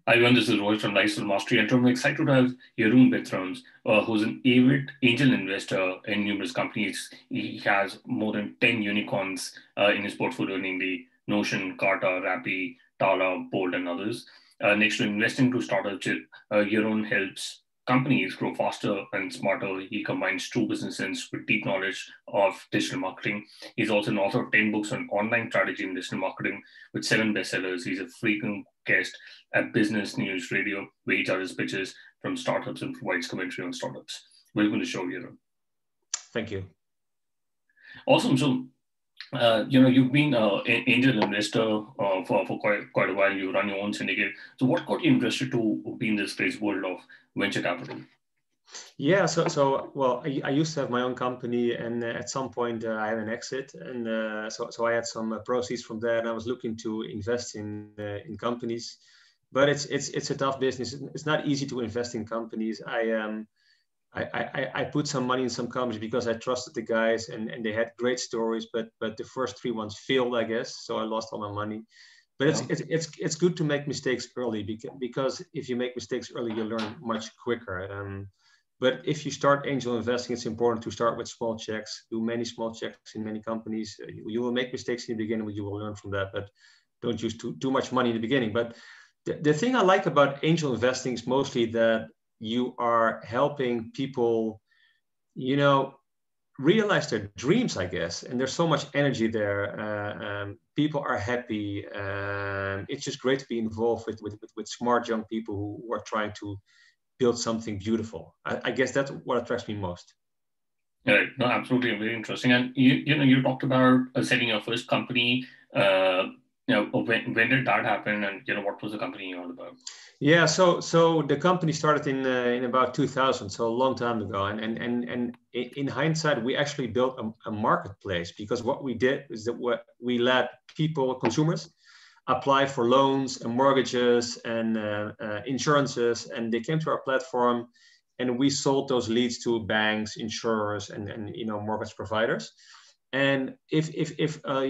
Hi, everyone. This is Rohit from Lifestyle Mastery, and I'm excited to have Jeroen Bertrams, who's an avid angel investor in numerous companies. He has more than 10 unicorns in his portfolio, namely Notion, Carta, Rappi, Tala, Bolt, and others. Next to investing to startups, Jeroen helps companies grow faster and smarter. He combines true business sense with deep knowledge of digital marketing. He's also an author of 10 books on online strategy and digital marketing with 7 bestsellers. He's a frequent guest at Business News Radio, where he charges pitches from startups and provides commentary on startups. Welcome to the show, Jeroen. Thank you. Awesome. So, you've been an angel investor for quite a while. You run your own syndicate. So, what got you interested to be in this crazy world of venture capital? Yeah, well, I used to have my own company, and at some point I had an exit, and so I had some proceeds from that, and I was looking to invest in companies, but it's a tough business. It's not easy to invest in companies. I put some money in some companies because I trusted the guys, and they had great stories, but the first 3 ones failed, I guess, so I lost all my money. But it's good to make mistakes early, because if you make mistakes early, you learn much quicker. But if you start angel investing, it's important to start with small checks, do many small checks in many companies. You will make mistakes in the beginning, but you will learn from that. But don't use too much money in the beginning. But the thing I like about angel investing is mostly that you are helping people, realize their dreams, I guess. And there's so much energy there. People are happy. It's just great to be involved with smart young people who are trying to build something beautiful. I guess that's what attracts me most. Yeah, no, absolutely, very interesting. And you talked about setting your first company. When did that happen, and what was the company all about? Yeah, so the company started in about 2000, so a long time ago. And in hindsight, we actually built a marketplace, because what we did is that we let people, consumers, apply for loans and mortgages and insurances, and they came to our platform, and we sold those leads to banks, insurers, and mortgage providers. And if a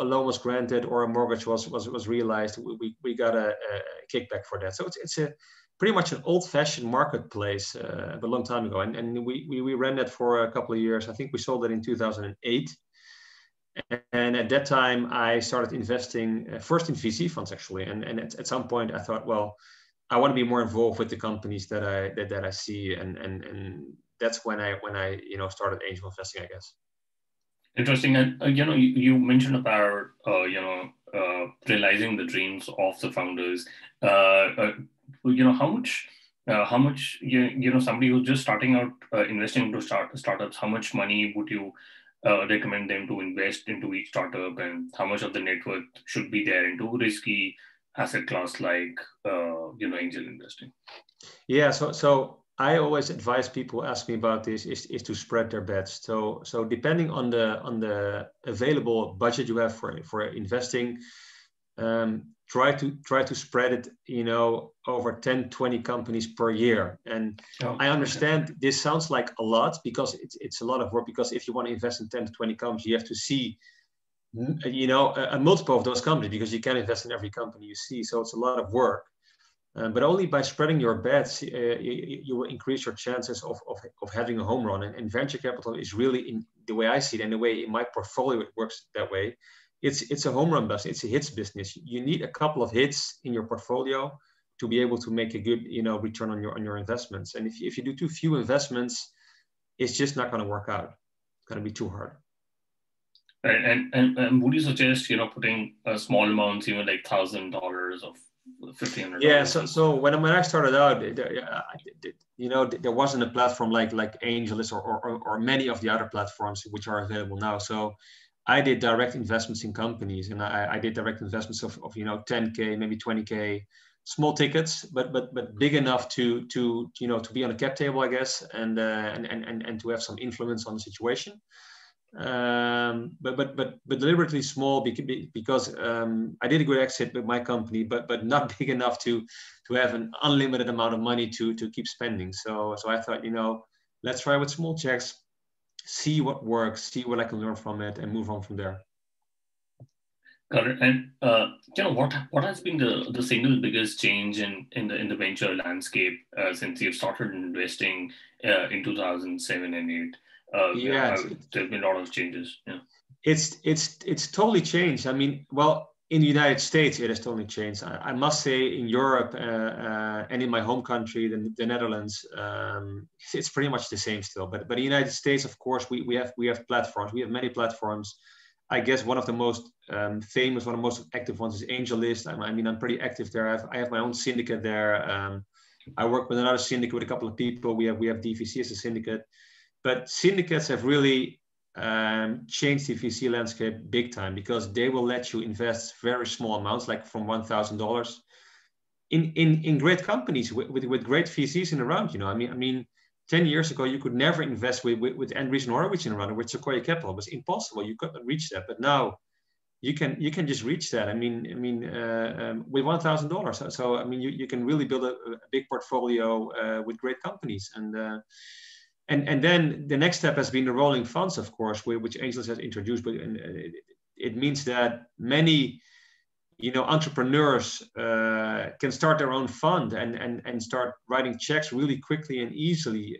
loan was granted or a mortgage was realized, we got a kickback for that. So it's a pretty much an old-fashioned marketplace, a long time ago, and we ran that for a couple of years. I think we sold it in 2008. And at that time, I started investing first in VC funds, actually. And at some point, I thought, well, I want to be more involved with the companies that I see, and that's when I started angel investing, I guess. Interesting. And you mentioned about realizing the dreams of the founders. How much somebody who's just starting out investing into startups, how much money would you recommend them to invest into each startup, and how much of the network should be there into risky asset class like angel investing? Yeah, so I always advise people who ask me about this is to spread their bets. So depending on the available budget you have for investing, try to spread it, over 10, 20 companies per year. And I understand this sounds like a lot, because it's a lot of work, because if you want to invest in 10 to 20 companies, you have to see, a multiple of those companies, because you can't invest in every company you see. So it's a lot of work. But only by spreading your bets, you will increase your chances of having a home run. And venture capital is really, in the way I see it, and the way in my portfolio it works that way, it's a home run business. It's a hits business. You need a couple of hits in your portfolio to be able to make a good, return on your investments. And if you do too few investments, it's just not going to work out. It's going to be too hard. And would you suggest, putting a small amounts, like $1,000 of $1,500? Yeah. So when I started out, there wasn't a platform like AngelList or many of the other platforms which are available now. So I did direct investments in companies, and I did direct investments of 10K, maybe 20K, small tickets, but big enough to be on a cap table, I guess, and to have some influence on the situation. But deliberately small, because I did a good exit with my company, but not big enough to have an unlimited amount of money to keep spending. So I thought, let's try with small checks, see what works, see what I can learn from it, and move on from there. Correct. And what has been the single biggest change in the venture landscape since you've started investing in 2007 and 8? Yeah, There's been a lot of changes. Yeah. it's totally changed. I mean, well, in the United States, it has totally changed. I must say, in Europe and in my home country, the Netherlands, it's pretty much the same still. But the United States, of course, we have platforms. We have many platforms. I guess one of the most famous, one of the most active ones is AngelList. I mean, I'm pretty active there. I have my own syndicate there. I work with another syndicate with a couple of people. We have DVC as a syndicate, but syndicates have really changed the VC landscape big time because they will let you invest very small amounts, like from $1,000, in great companies with great VCs in around. You know, I mean, 10 years ago you could never invest with Andreessen Horowitz in around, with Sequoia Capital. It was impossible. You couldn't reach that. But now you can just reach that. I mean, with $1,000. So I mean, you can really build a big portfolio with great companies. And then the next step has been the rolling funds, of course, which Angels has introduced. But it means that many, entrepreneurs can start their own fund and start writing checks really quickly and easily,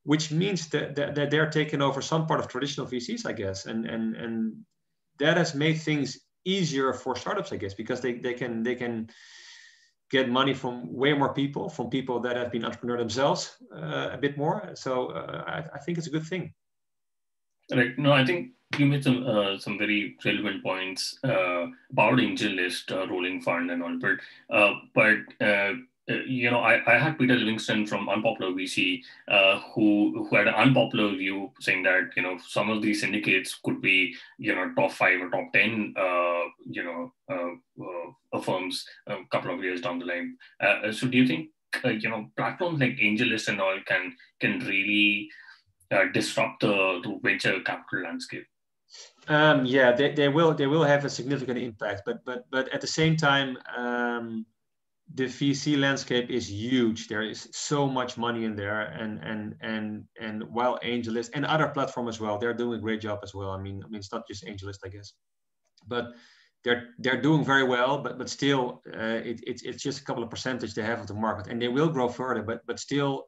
which means that they're taking over some part of traditional VCs, I guess, and that has made things easier for startups, I guess, because they can get money from way more people, from people that have been entrepreneur themselves a bit more. So I think it's a good thing. Right. No, I think you made some very relevant points about AngelList, rolling fund, and all. I had Peter Livingston from Unpopular VC, who had an unpopular view, saying that some of these syndicates could be top 5 or top 10 firms a couple of years down the line. So do you think platforms like AngelList and all can really disrupt the venture capital landscape? Yeah, they will have a significant impact, but at the same time, the VC landscape is huge. There is so much money in there, and while AngelList and other platforms as well, they're doing a great job as well. I mean, it's not just AngelList, I guess, but they're doing very well. But still, it's just a couple of percentage they have of the market, and they will grow further. But still,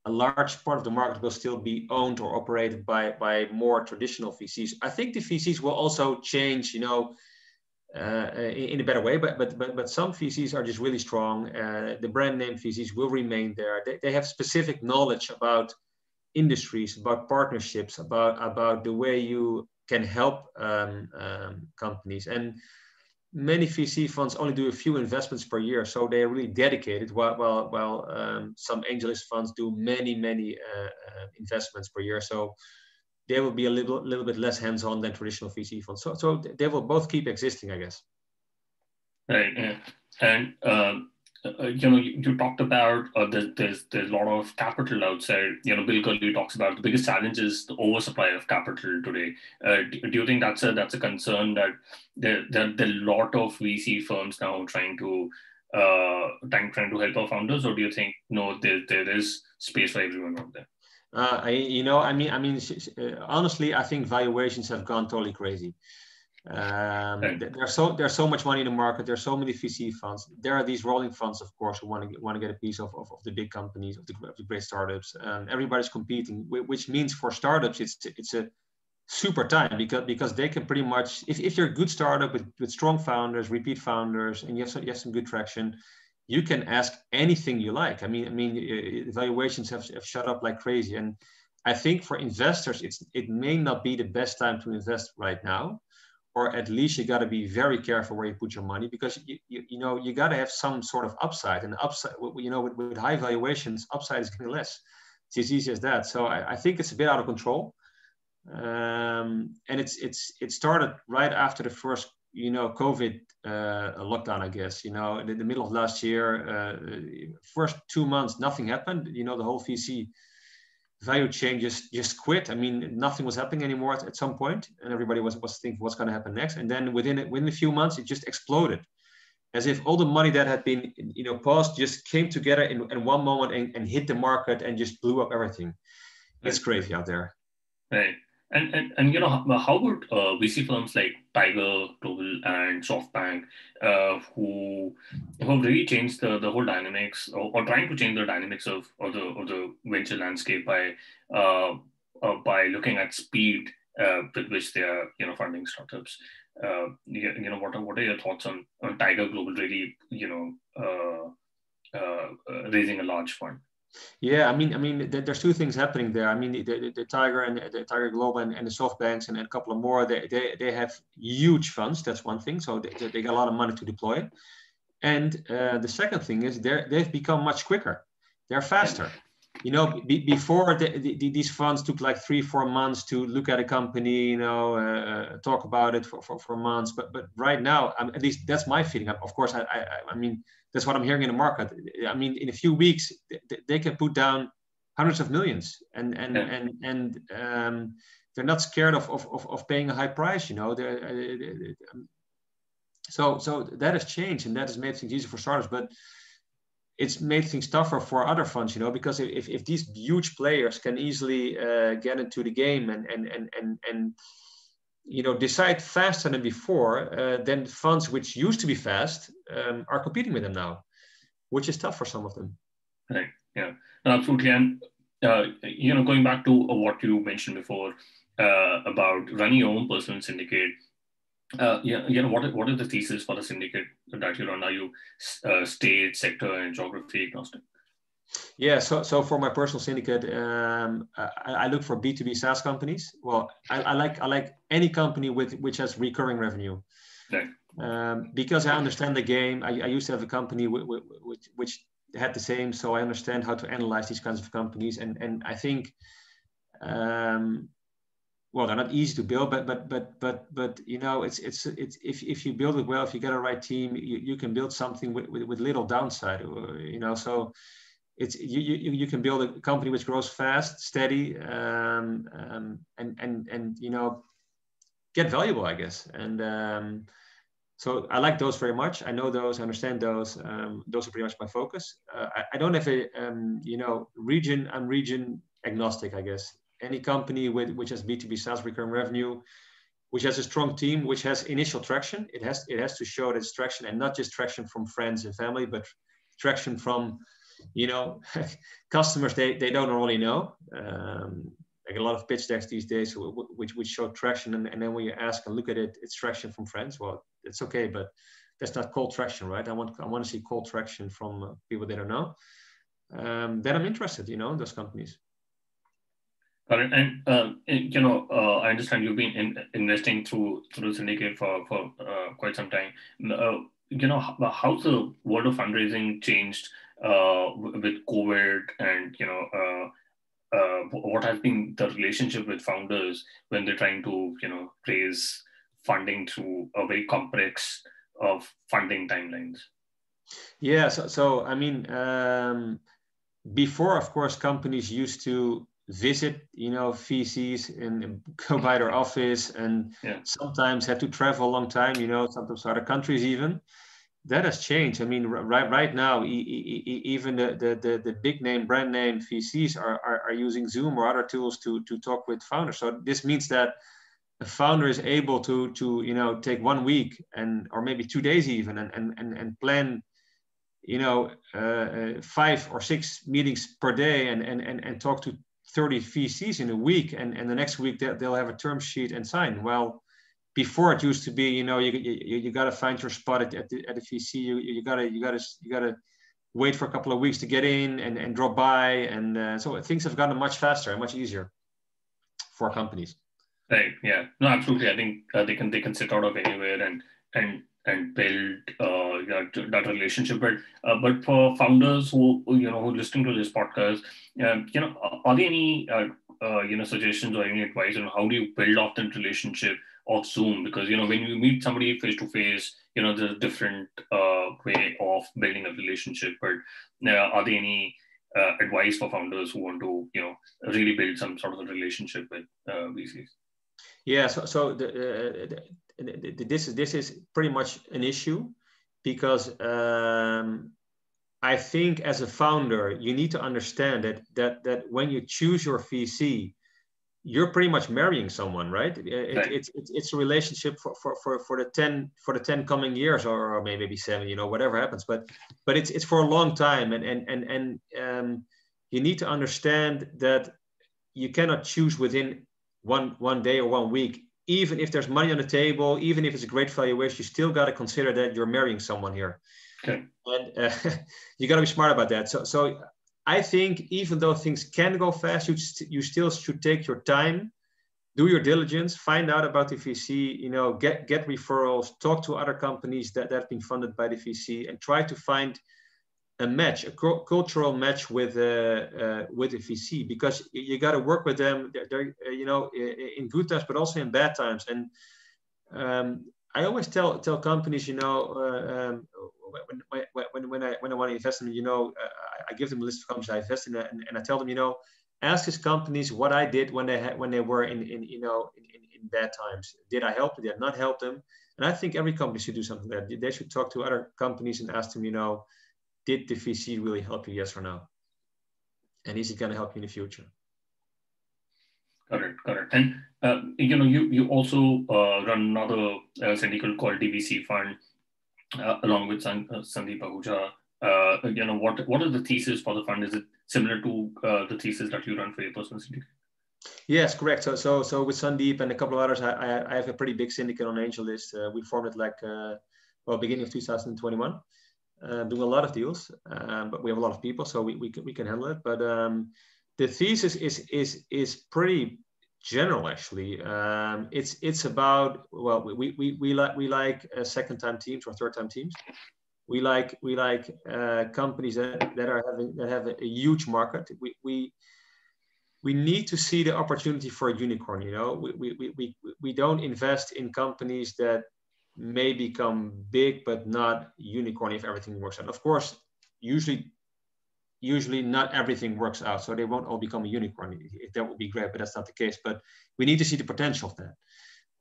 a large part of the market will still be owned or operated by more traditional VCs. I think the VCs will also change, in a better way, but some VCs are just really strong. The brand name VCs will remain there. They have specific knowledge about industries, about partnerships, about the way you can help companies. And many VC funds only do a few investments per year, so they are really dedicated. While some AngelList funds do many investments per year, so they will be a little bit less hands-on than traditional VC funds. So they will both keep existing, I guess. Right, yeah. And you talked about there's a lot of capital outside. Bill Gurley talks about the biggest challenge is the oversupply of capital today. Do you think that's a concern, that there are a lot of VC firms now trying to help our founders, or do you think no, there is space for everyone out there? Honestly, I think valuations have gone totally crazy. There's so much money in the market. There's so many VC funds. There are these rolling funds, of course, who want to get a piece of the big companies, of the great startups. Everybody's competing, which means for startups it's a super time, because they can pretty much, if you're a good startup with strong founders, repeat founders, and you have some good traction, you can ask anything you like. I mean, valuations have shot up like crazy, and I think for investors, it may not be the best time to invest right now. Or at least you got to be very careful where you put your money, because you got to have some sort of upside. And upside, with high valuations, upside is getting less. It's as easy as that. So I think it's a bit out of control, and it started right after the first COVID lockdown, I guess. In the middle of last year, first 2 months, nothing happened. The whole VC value chain just quit. I mean, nothing was happening anymore at some point, and everybody was thinking what's going to happen next. And then within a few months, it just exploded, as if all the money that had been paused just came together in one moment and hit the market and just blew up everything. It's crazy out there. Right. And how would VC firms like Tiger Global and Softbank, who have really changed the whole dynamics, or trying to change the dynamics of the venture landscape by looking at speed with which they are funding startups. What are your thoughts on Tiger Global really raising a large fund? Yeah, there's two things happening there. I mean, the Tiger and the Tiger Global and the SoftBanks and a couple of more, they have huge funds. That's one thing. So they got a lot of money to deploy. And the second thing is they've become much quicker. They're faster. Before these funds took like 3-4 months to look at a company, talk about it for months. But right now, at least that's my feeling. Of course, I mean, that's what I'm hearing in the market. I mean, in a few weeks, they can put down hundreds of millions, and they're not scared of paying a high price. So that has changed, and that has made things easier for startups. But it's made things tougher for other funds, because if these huge players can easily get into the game and decide faster than before, then funds which used to be fast are competing with them now, which is tough for some of them. Right. Yeah. Absolutely. And going back to what you mentioned before about running your own personal syndicate. What is the thesis for the syndicate that you run? Are you state, sector, and geography agnostic? Yeah, so for my personal syndicate, I look for B2B SaaS companies. Well, I like any company which has recurring revenue. Right. Because I understand the game. I used to have a company which had the same, so I understand how to analyze these kinds of companies, and I think. Well, they're not easy to build, but it's if you build it well, if you get a right team, you can build something with little downside. So it's you can build a company which grows fast, steady, and get valuable, I guess. And so I like those very much. I know those, I understand those. Those are pretty much my focus. I don't have a region. I'm region agnostic, I guess. Any company which has B2B SaaS recurring revenue, which has a strong team, which has initial traction, it has to show that it's traction, and not just traction from friends and family, but traction from customers they don't really know. Like a lot of pitch decks these days, which show traction, and then when you ask and look at it, it's traction from friends. Well, it's okay, but that's not cold traction, right? I want to see cold traction from people they don't know. Then I'm interested, in those companies. Got it. And I understand you've been investing through syndicate for quite some time. How's the world of fundraising changed with COVID, and what has been the relationship with founders when they're trying to raise funding through a very complex of funding timelines? Yeah. So I mean, before, of course, companies used to visit VCs and go by their office, and sometimes had to travel a long time, sometimes other countries even. That has changed. I mean, right now, even the big name, brand name VCs are using Zoom or other tools to talk with founders. So this means that a founder is able to take 1 week or maybe 2 days even and plan 5 or 6 meetings per day and talk to 30 VCs in a week, and the next week they'll have a term sheet and sign. Well, before it used to be, you got to find your spot at the VC. You gotta wait for a couple of weeks to get in and drop by, and so things have gotten much faster and much easier for companies. Right. Yeah. No, absolutely. I think they can sit out of anywhere and build that relationship. But for founders who listening to this podcast, are there any suggestions or any advice on how do you build off that relationship of Zoom? Because when you meet somebody face to face, there's a different way of building a relationship. But are there any advice for founders who want to really build some sort of a relationship with VCs? Yeah. So this is pretty much an issue, because I think as a founder you need to understand that when you choose your VC, you're pretty much marrying someone, right? Right. It's a relationship for the 10 coming years, or maybe 7, whatever happens. But it's for a long time, and you need to understand that you cannot choose within one day or 1 week. Even if there's money on the table, even if it's a great valuation, you still got to consider that you're marrying someone here. Okay. And you got to be smart about that. So I think even though things can go fast, you still should take your time, do your diligence, find out about the VC, get referrals, talk to other companies that have been funded by the VC, and try to find a match, a cultural match with the VC, because you got to work with them. They're in good times, but also in bad times. And I always tell companies, when I want to invest in them, I give them a list of companies I invest in, and I tell them, ask these companies what I did when they were in bad times. Did I help them? Did I not help them? And I think every company should do something like that. They should talk to other companies and ask them, did the VC really help you? Yes or no? And is it going to help you in the future? Correct. And you also run another syndicate called DVC Fund along with Sandeep Ahuja. What are the thesis for the fund? Is it similar to the thesis that you run for your personal syndicate? Yes, correct. So with Sandeep and a couple of others, I have a pretty big syndicate on Angel List. We formed it beginning of 2021. Doing a lot of deals, but we have a lot of people, so we can handle it. But the thesis is pretty general, actually. It's about, well, we like second time teams or third time teams. We like companies that have a huge market. We need to see the opportunity for a unicorn. We don't invest in companies that may become big but not unicorn if everything works out. Of course, usually not everything works out, so they won't all become a unicorn. That would be great, but that's not the case. But we need to see the potential of that.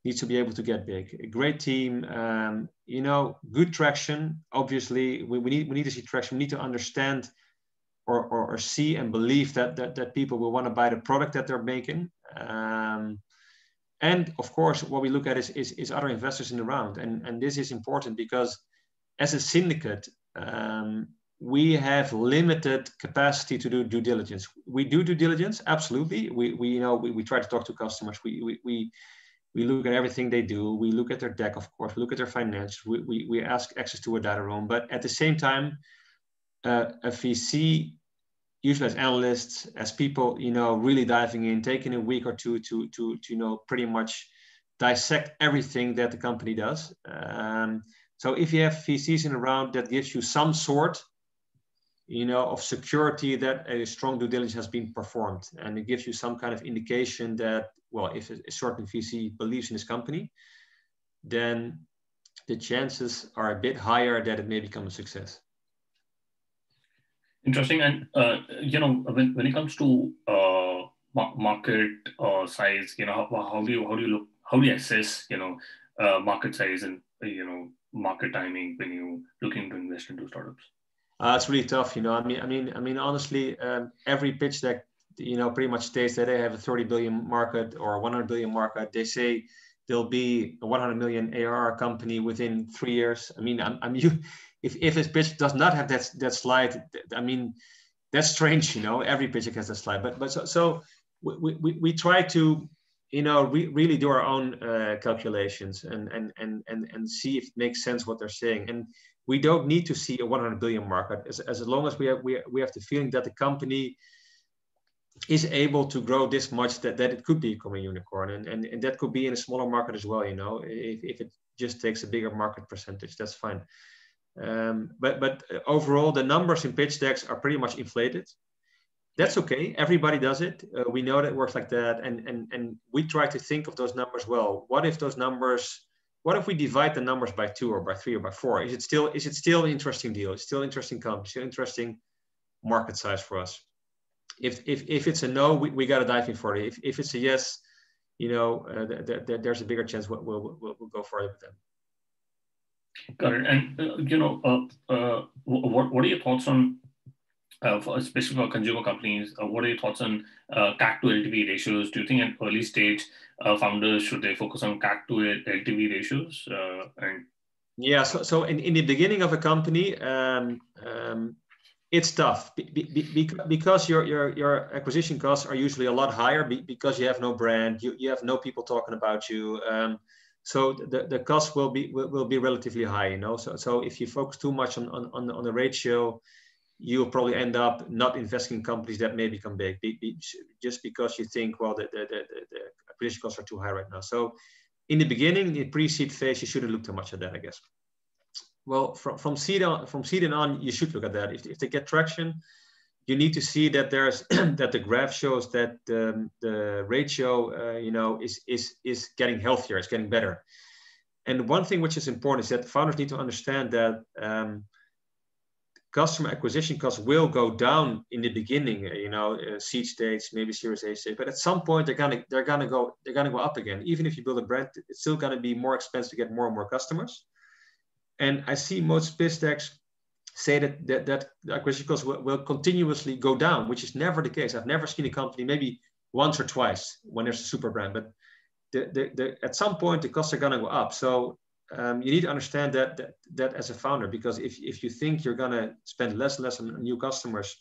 Needs to be able to get big. A great team, good traction. Obviously, we need to see traction. We need to understand or see and believe that people will want to buy the product that they're making. And of course, what we look at is other investors in the round. And this is important because as a syndicate, we have limited capacity to do due diligence. We do due diligence, absolutely. We try to talk to customers. We look at everything they do. We look at their deck, of course. We look at their financials. We ask access to a data room. But at the same time, a VC, usually as analysts, as people, really diving in, taking a week or two to pretty much dissect everything that the company does. So if you have VCs in a round, that gives you some sort, of security that a strong due diligence has been performed. And it gives you some kind of indication that, well, if a certain VC believes in this company, then the chances are a bit higher that it may become a success. Interesting. And when it comes to market size, how do you assess market size and market timing when you looking to invest into startups? It's really tough. I mean, honestly, every pitch deck, pretty much states that they have a 30 billion market or a 100 billion market. They say they'll be a 100 million ARR company within 3 years. I mean, if his pitch does not have that slide, I mean, that's strange. Every pitch deck has that slide. But so we try to really do our own calculations and see if it makes sense what they're saying. And we don't need to see a 100 billion market as long as we have the feeling that the company is able to grow this much that it could become a unicorn, and that could be in a smaller market as well. If it just takes a bigger market percentage, that's fine. But overall, the numbers in pitch decks are pretty much inflated. That's okay. Everybody does it. We know that it works like that, and we try to think of those numbers well. What if we divide the numbers by 2 or by 3 or by 4? Is it still an interesting deal? It's still interesting company, still interesting market size for us. If it's a no, we got to dive in for it. If it's a yes, there's a bigger chance we'll go further with them. Got it. And what are your thoughts on especially for consumer companies, what are your thoughts on CAC to LTV ratios? Do you think at early stage founders should they focus on CAC to LTV ratios? And yeah, so in the beginning of a company, it's tough because your acquisition costs are usually a lot higher because you have no brand, you have no people talking about you. So the cost will be relatively high, you know. So if you focus too much on the ratio, you'll probably end up not investing in companies that may become big, just because you think, well, the acquisition costs are too high right now. So in the beginning, the pre-seed phase, you shouldn't look too much at that, I guess. Well, from seed on, you should look at that. If they get traction, you need to see that there's that the graph shows that the ratio, you know, is getting healthier, it's getting better. And one thing which is important is that founders need to understand that customer acquisition costs will go down in the beginning, you know, seed stage, maybe Series A stage, but at some point they're gonna go up again. Even if you build a brand, it's still gonna be more expensive to get more and more customers. And I see most biz techs say that the acquisition costs will continuously go down, which is never the case. I've never seen a company, maybe once or twice when there's a super brand, but at some point the costs are gonna go up. So you need to understand that as a founder, because if you think you're gonna spend less and less on new customers,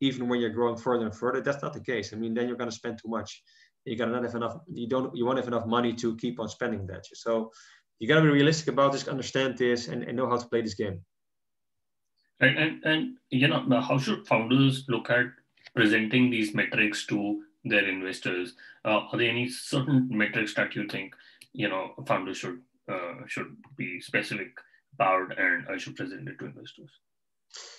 even when you're growing further and further, that's not the case. I mean, then you're gonna spend too much. You won't have enough money to keep on spending that. So you gotta be realistic about this, understand this, and know how to play this game. And you know, how should founders look at presenting these metrics to their investors? Are there any certain metrics that you think, you know, founders should be specific about and should present it to investors?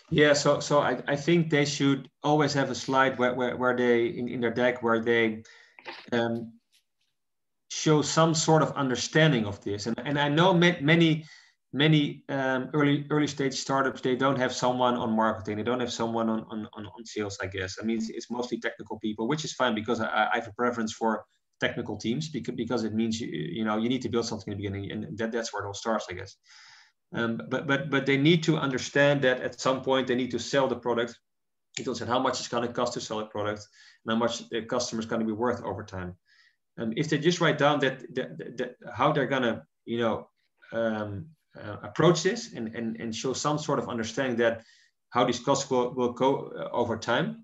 Yeah, so I think they should always have a slide where they in their deck where they show some sort of understanding of this. And I know many early stage startups, they don't have someone on marketing, they don't have someone on sales, I guess. I mean, it's mostly technical people, which is fine because I have a preference for technical teams because it means you know you need to build something in the beginning, and that's where it all starts, I guess. But they need to understand that at some point they need to sell the product. It also how much it's going to cost to sell a product and how much the customer is going to be worth over time. If they just write down that how they're going to, you know, approach this and show some sort of understanding that how these costs will go over time,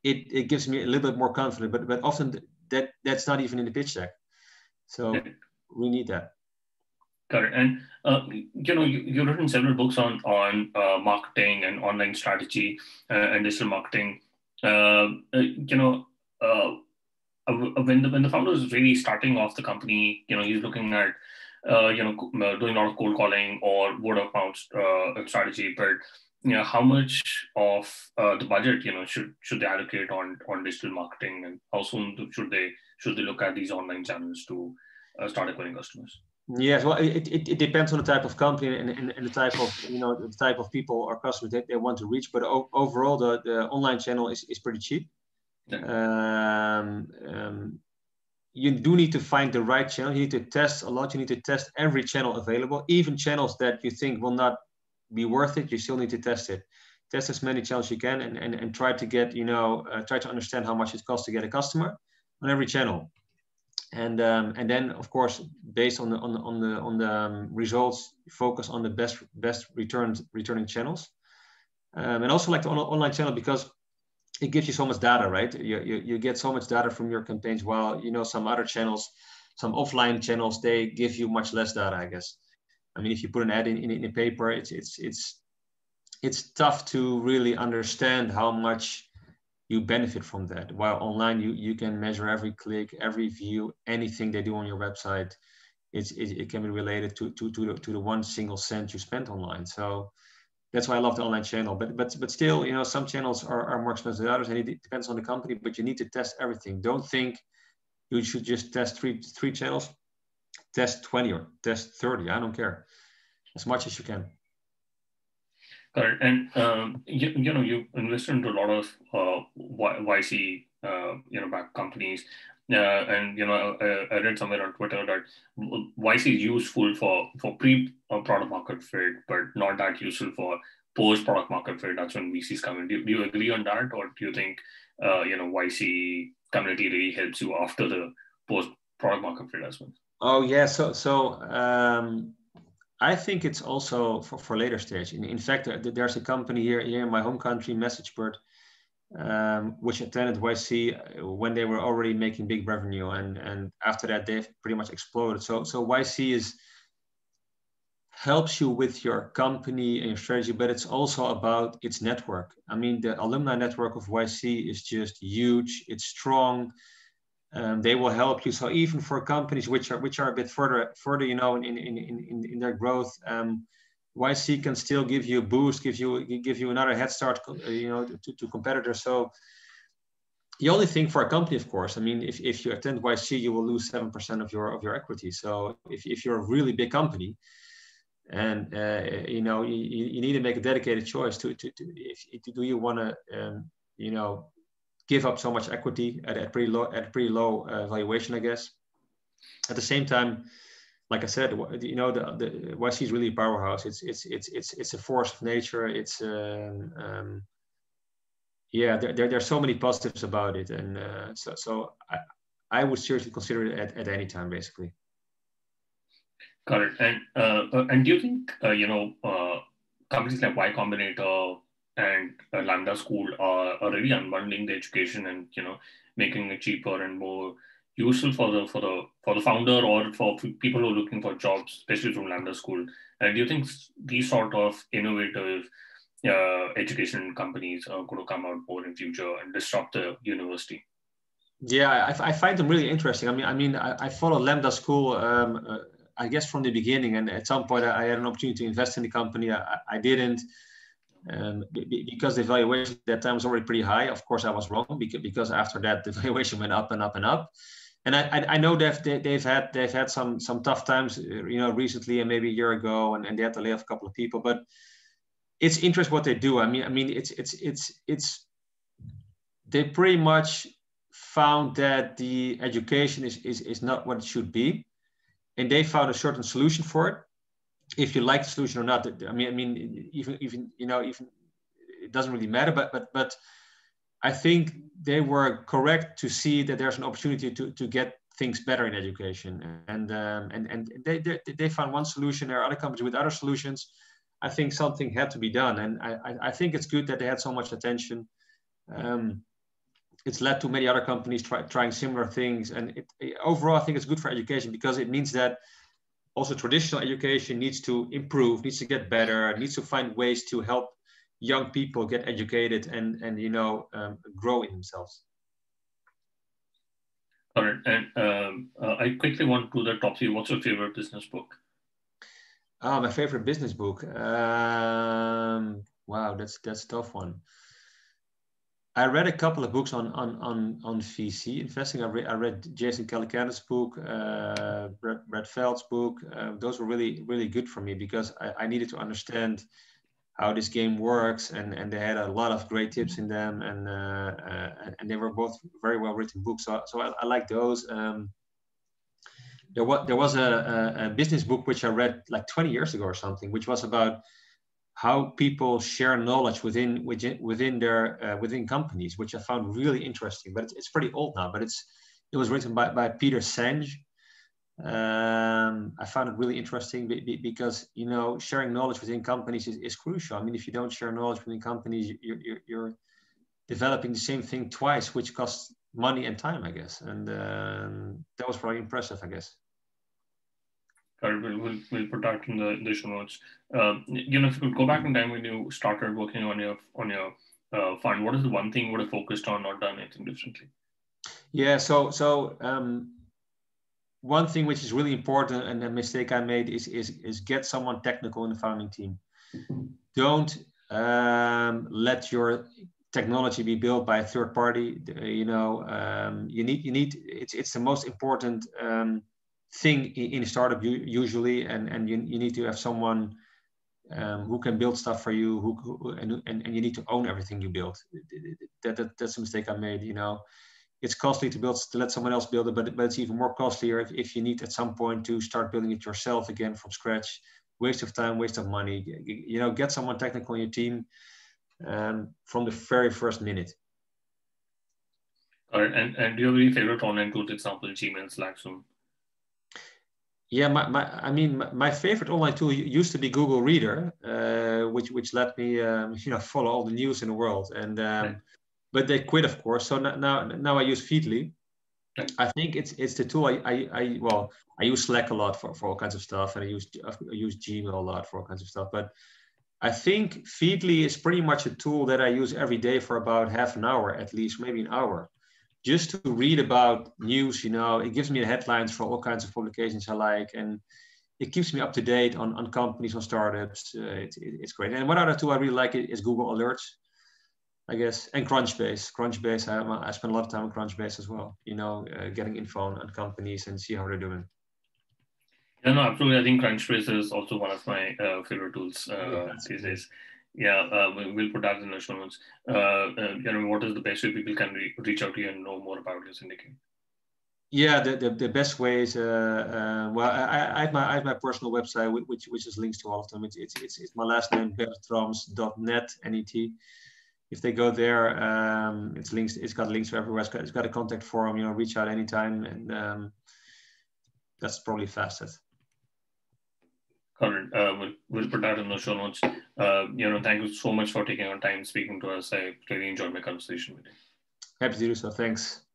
it gives me a little bit more confidence. But often that's not even in the pitch deck. So we need that. Correct. And you know, you've written several books on marketing and online strategy and digital marketing. You know, when the founder is really starting off the company, you know, he's looking at you know, doing a lot of cold calling or word of mouth strategy. But you know, how much of the budget, you know, should they allocate on digital marketing, and how soon should they look at these online channels to start acquiring customers? Yes, well, it depends on the type of company and the type of, you know, the type of people or customers that they want to reach. But overall, the online channel is pretty cheap. Yeah. You do need to find the right channel. You need to test a lot. You need to test every channel available, even channels that you think will not be worth it. You still need to test it. Test as many channels you can and try to get, you know, try to understand how much it costs to get a customer on every channel. And then, of course, based on the results, focus on the best returning channels, and also like the online channel because it gives you so much data, right? You get so much data from your campaigns. While you know some other channels, some offline channels, they give you much less data, I guess. I mean, if you put an ad in a paper, it's tough to really understand how much you benefit from that. While online, you can measure every click, every view, anything they do on your website. It can be related to the one single cent you spent online. So that's why I love the online channel. But still, you know, some channels are more expensive than others, and it depends on the company. But you need to test everything. Don't think you should just test three channels. Test 20 or test 30. I don't care. As much as you can. Correct. And you know, you invested into a lot of YC you know, backed companies, and you know, I read somewhere on Twitter that YC is useful for pre product market fit, but not that useful for post product market fit, that's when VCs come in. Do you agree on that, or do you think YC community really helps you after the post product market fit as well? Oh yeah, so I think it's also for later stage. In fact, there's a company here in my home country, MessageBird, which attended YC when they were already making big revenue, and after that they've pretty much exploded. So YC helps you with your company and your strategy, but it's also about its network. I mean, the alumni network of YC is just huge. It's strong. They will help you. So even for companies which are a bit further, in their growth, YC can still give you a boost, give you another head start, to competitors. So the only thing for a company, of course, I mean, if you attend YC, you will lose 7% of your equity. So if you're a really big company, and you need to make a dedicated choice do you want to give up so much equity at a pretty low valuation, I guess. At the same time, like I said, the YC is really a powerhouse. It's a force of nature. It's there are so many positives about it, and so I would seriously consider it at any time, basically. Got it. And do you think companies like Y Combinator and Lambda School are already unbundling the education and making it cheaper and more useful for the founder or for people who are looking for jobs, especially from Lambda School? And do you think these sort of innovative education companies are going to come out more in future and disrupt the university? Yeah, I find them really interesting. I mean, I follow Lambda School. I guess from the beginning, and at some point I had an opportunity to invest in the company. I didn't, because the valuation at that time was already pretty high. Of course, I was wrong because after that the valuation went up and up and up. And I know they've had some tough times, recently and maybe a year ago, and they had to lay off a couple of people. But it's interesting what they do. I mean, it's they pretty much found that the education is not what it should be. And they found a certain solution for it. If you like the solution or not, I mean, even it doesn't really matter. But I think they were correct to see that there's an opportunity to get things better in education. And they found one solution. There are other companies with other solutions. I think something had to be done, and I think it's good that they had so much attention. It's led to many other companies trying similar things. And overall, I think it's good for education because it means that also traditional education needs to improve, needs to get better, needs to find ways to help young people get educated and grow in themselves. All right. And I quickly want to the top three. What's your favorite business book? Oh, my favorite business book. Wow, that's a tough one. I read a couple of books on VC investing. I read Jason Calacanis' book, Brett Feld's book. Those were really, really good for me because I needed to understand how this game works, and they had a lot of great tips in them, and they were both very well written books. So I like those. There was a business book which I read like 20 years ago or something, which was about how people share knowledge within companies, which I found really interesting. But it's pretty old now. But it was written by Peter Senge. I found it really interesting because sharing knowledge within companies is crucial. I mean, if you don't share knowledge within companies, you're developing the same thing twice, which costs money and time, I guess. And that was probably impressive, I guess. We'll put that in the show notes. If you could go back in time when you started working on your fund, what is the one thing you would have focused on or done anything differently? Yeah, so one thing which is really important, and a mistake I made is get someone technical in the founding team. Don't let your technology be built by a third party. You need it's the most important thing in a startup usually, and you need to have someone who can build stuff for you, and you need to own everything you build. That's a mistake I made. It's costly to let someone else build it, but it's even more costlier if you need at some point to start building it yourself again from scratch. waste of time, waste of money. You know, get someone technical on your team from the very first minute. All right. And do you have any favorite online tools, example, Gmail, Slack, Zoom? Yeah, my favorite online tool used to be Google Reader, which let me you know, follow all the news in the world. And Right. but they quit, of course. So now I use Feedly. Right. I think it's the tool I use Slack a lot for all kinds of stuff, and I use Gmail a lot for all kinds of stuff. But I think Feedly is pretty much a tool that I use every day for about half an hour, at least, maybe an hour, just to read about news. You know, it gives me the headlines for all kinds of publications I like, and it keeps me up to date on companies, on startups. It's great. And one other tool I really like is Google Alerts, I guess, and Crunchbase. I spend a lot of time on Crunchbase as well. You know, getting info on companies and see how they're doing. Yeah, no, absolutely. I think Crunchbase is also one of my favorite tools these days. Yeah, we'll put that in the show notes. Jeroen, what is the best way people can reach out to you and know more about your syndicate? Yeah, the best way is well, I have my personal website, which is links to all of them. It's my last name, bertrams.net, net. If they go there, it's links. It's got links to everywhere. It's got a contact form. You know, reach out anytime, and that's probably fastest. Got it. We'll put that in the show notes. Thank you so much for taking our time speaking to us. I really enjoyed my conversation with you. Happy to do so. Thanks.